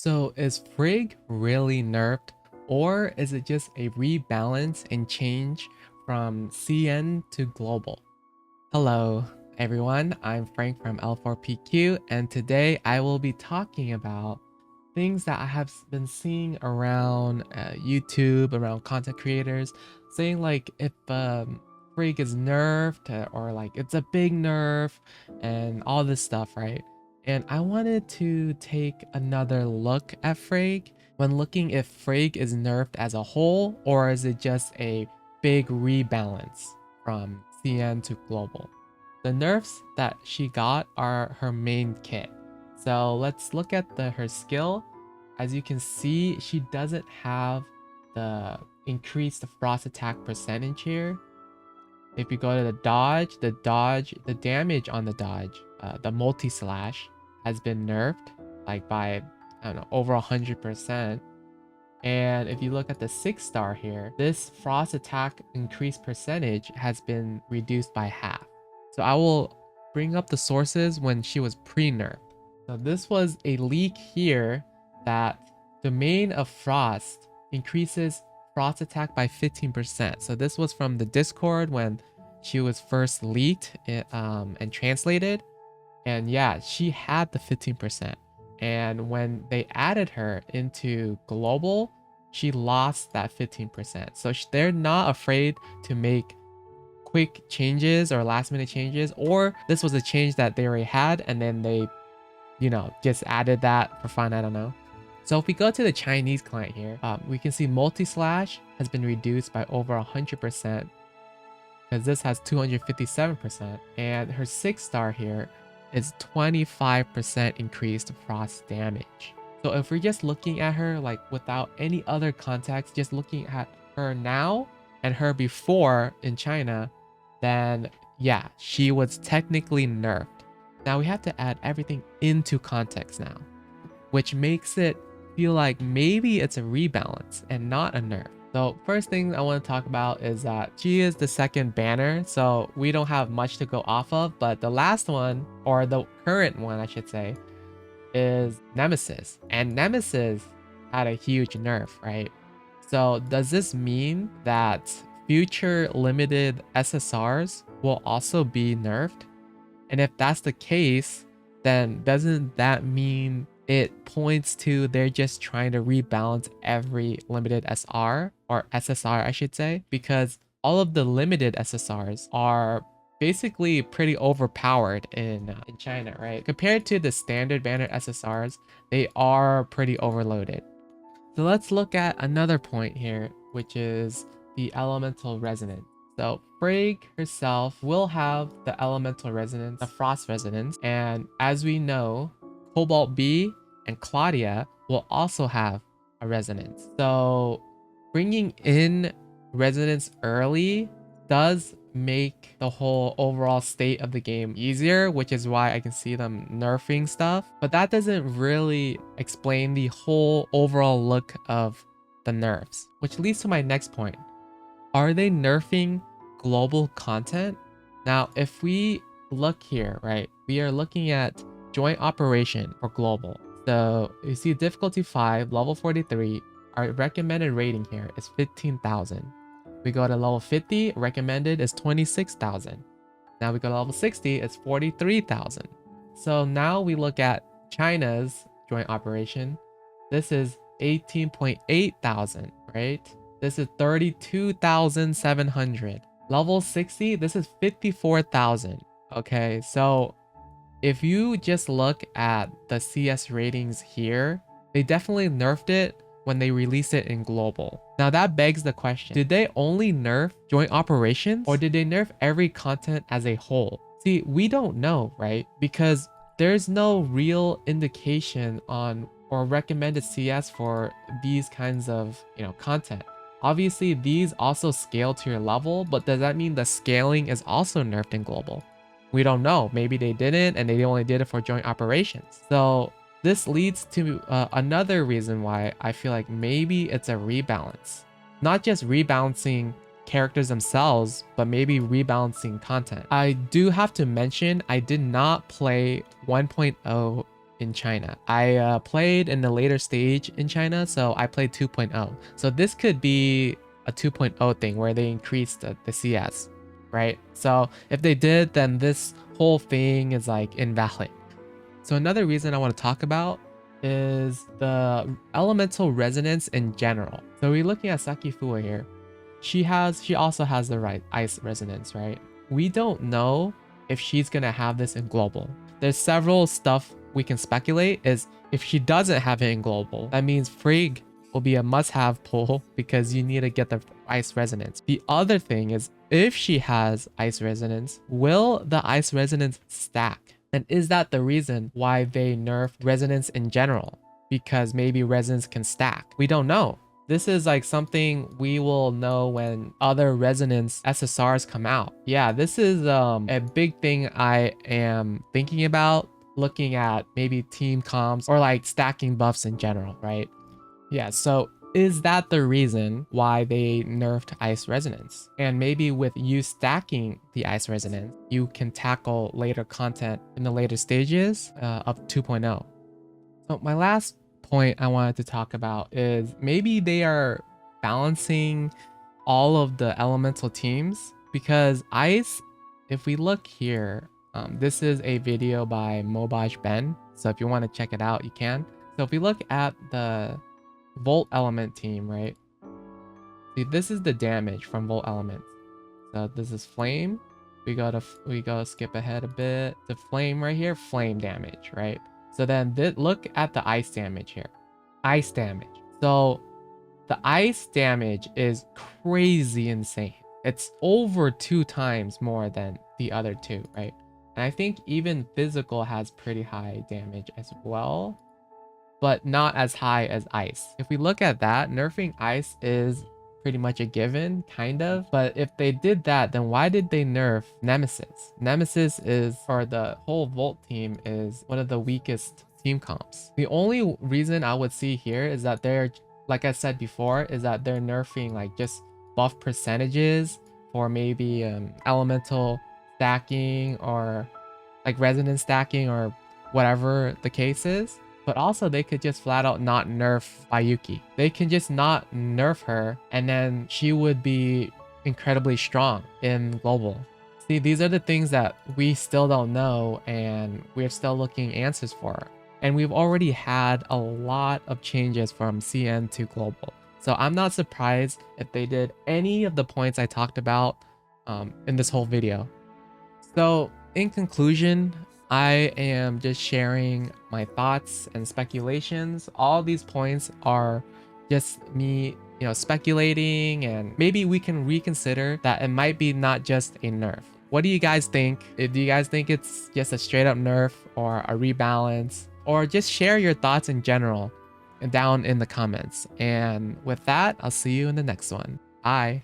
So is Frigg really nerfed, or is it just a rebalance and change from CN to global? Hello everyone, I'm Frank from L4PQ, and today I will be talking about things that I have been seeing around YouTube, around content creators, saying like if Frigg is nerfed or like it's a big nerf and all this stuff, right? And I wanted to take another look at Frigg when looking if Frigg is nerfed as a whole, or is it just a big rebalance from CN to global. The nerfs that she got are her main kit. So let's look at her skill. As you can see, she doesn't have the increased frost attack percentage here. If you go to the damage on the dodge, the multi slash has been nerfed like by, I don't know, over 100%. And if you look at the 6-star here, this frost attack increase percentage has been reduced by half. So I will bring up the sources when she was pre-nerf. So this was a leak here that Domain of Frost increases frost attack by 15%. So this was from the Discord when she was first leaked and translated. And yeah, she had the 15%. And when they added her into global, she lost that 15%. So they're not afraid to make quick changes or last minute changes, or this was a change that they already had and then they, just added that for fun. I don't know. So if we go to the Chinese client here, we can see multi-slash has been reduced by over 100% because this has 257%, and her 6-star here is 25% increased frost damage. So if we're just looking at her like without any other context, just looking at her now and her before in China, then yeah, she was technically nerfed. Now we have to add everything into context now, which makes it feel like maybe it's a rebalance and not a nerf. So first thing I want to talk about is that she is the second banner, so we don't have much to go off of, but the last one, or the current one I should say, is Nemesis. And Nemesis had a huge nerf, right? So does this mean that future limited SSRs will also be nerfed? And if that's the case, then doesn't that mean it points to they're just trying to rebalance every limited SR or SSR, I should say, because all of the limited SSRs are basically pretty overpowered in China, right? Compared to the standard banner SSRs, they are pretty overloaded. So let's look at another point here, which is the elemental resonance. So Frigg herself will have the elemental resonance, the frost resonance, and as we know, Cobalt B and Claudia will also have a resonance. So bringing in resonance early does make the whole overall state of the game easier, which is why I can see them nerfing stuff. But that doesn't really explain the whole overall look of the nerfs, which leads to my next point. Are they nerfing global content? Now, if we look here, right, we are looking at joint operation for global. So you see difficulty 5, level 43, our recommended rating here is 15,000. We go to level 50, recommended is 26,000. Now we go to level 60, it's 43,000. So now we look at China's joint operation. This is 18.8 thousand, right? This is 32,700. Level 60, this is 54,000. Okay, so if you just look at the CS ratings here, they definitely nerfed it when they released it in global. Now that begs the question, did they only nerf joint operations, or did they nerf every content as a whole? See, we don't know, right? Because there's no real indication on or recommended CS for these kinds of, content. Obviously, these also scale to your level, but does that mean the scaling is also nerfed in global? We don't know. Maybe they didn't, and they only did it for joint operations. So this leads to another reason why I feel like maybe it's a rebalance. Not just rebalancing characters themselves, but maybe rebalancing content. I do have to mention, I did not play 1.0 in China. I played in the later stage in China, so I played 2.0. So this could be a 2.0 thing where they increased the CS, right? So if they did, then this whole thing is like invalid. So another reason I want to talk about is the elemental resonance in general. So we're looking at Saki Fua here. She also has the right ice resonance, right? We don't know if she's gonna have this in global. There's several stuff we can speculate is if she doesn't have it in global, that means Frigg will be a must-have pull because you need to get the ice resonance. The other thing is if she has ice resonance, will the ice resonance stack? And is that the reason why they nerf resonance in general? Because maybe resonance can stack. We don't know. This is like something we will know when other resonance SSRs come out. Yeah, this is a big thing I am thinking about, looking at maybe team comps or like stacking buffs in general, right? Yeah, so is that the reason why they nerfed ice resonance? And maybe with you stacking the ice resonance, you can tackle later content in the later stages of 2.0. So my last point I wanted to talk about is maybe they are balancing all of the elemental teams because ice, if we look here, this is a video by Mobage Ben. So if you want to check it out, you can. So if we look at the Volt element team, right? See, this is the damage from Volt elements. So this is flame. We go skip ahead a bit. The flame right here, flame damage, right? So then look at the ice damage here. Ice damage. So the ice damage is crazy insane. It's over 2 times more than the other two, right? And I think even physical has pretty high damage as well, but not as high as ice. If we look at that, nerfing ice is pretty much a given, kind of. But if they did that, then why did they nerf Nemesis? Nemesis is, for the whole Volt team, is one of the weakest team comps. The only reason I would see here is that they're, like I said before, is that they're nerfing like just buff percentages for maybe elemental stacking or like resonance stacking or whatever the case is. But also they could just flat out not nerf Bayuki. They can just not nerf her and then she would be incredibly strong in global. See, these are the things that we still don't know and we're still looking answers for. And we've already had a lot of changes from CN to global. So I'm not surprised if they did any of the points I talked about in this whole video. So in conclusion, I am just sharing my thoughts and speculations. All these points are just me, speculating, and maybe we can reconsider that it might be not just a nerf. What do you guys think? Do you guys think it's just a straight up nerf or a rebalance? Or just share your thoughts in general down in the comments. And with that, I'll see you in the next one. Bye.